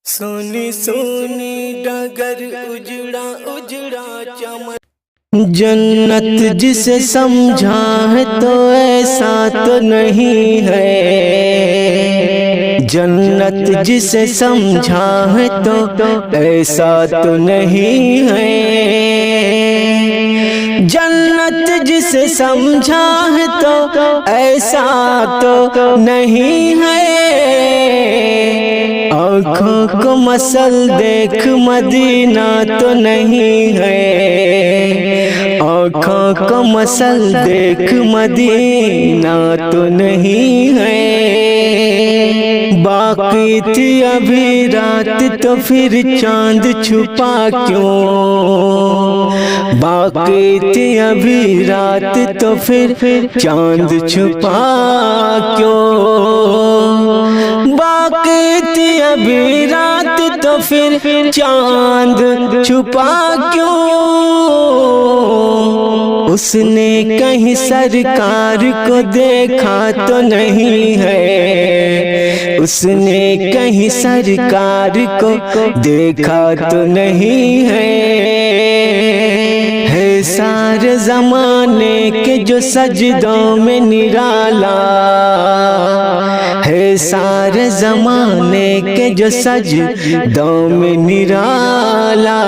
سونی سونی ڈگر اجڑا اجڑا چمن، جنت جسے سمجھا ہے تو ایسا تو نہیں ہے، جنت جسے سمجھا ہے تو ایسا تو نہیں ہے، جنت جسے سمجھا ہے تو ایسا تو نہیں ہے، آنکھوں کو مسل دیکھ مدینہ تو نہیں ہے، آنکھوں کو مسل دیکھ مدینہ تو نہیں ہے، باقی تھی ابھی رات تو پھر چاند چھپا کیوں، باقی تھی ابھی رات تو پھر چاند چھپا کیوں، باقی تھی ابھی رات تو پھر چاند چھپا کیوں، اس نے کہیں سرکار کو دیکھا تو نہیں ہے، اس نے کہیں سرکار کو دیکھا تو نہیں ہے، سارے زمانے کے جو سجدوں میں نرالا ہے، سارے زمانے کے جو سجدوں میں نرالا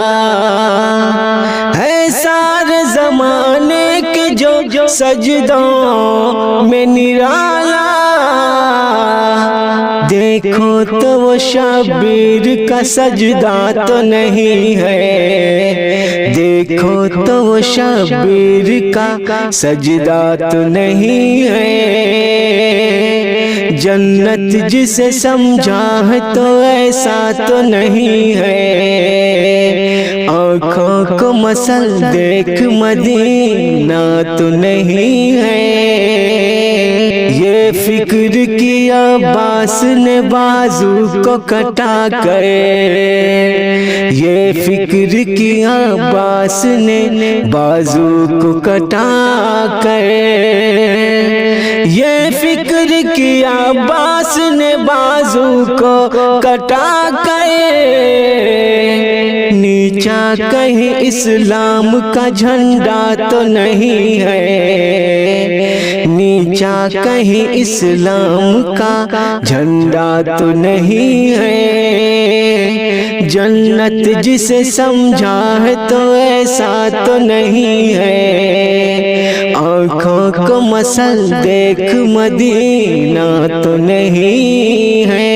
ہے، سارے زمانے کے جو سجدوں میں نرالا، دیکھو تو وہ شبیر کا سجدہ تو نہیں ہے، دیکھو تو وہ شبیر کا سجدہ تو نہیں ہے، جنت جسے سمجھا ہے تو ایسا تو نہیں ہے، آنکھوں کو مسل دیکھ مدینہ تو نہیں ہے، یہ فکر کیا عباس نے بازو کو کٹا کر، یہ فکر کیا عباس نے بازو کو کٹا کر، یہ فکر کیا عباس نے بازو کو کٹا کر، نیچا کہیں اسلام کا جھنڈا تو نہیں ہے، نیچا کہیں اسلام کا جھنڈا تو نہیں ہے، جنت جسے سمجھا ہے تو ایسا تو نہیں ہے، آنکھوں کو مسل دیکھ مدینہ تو نہیں ہے۔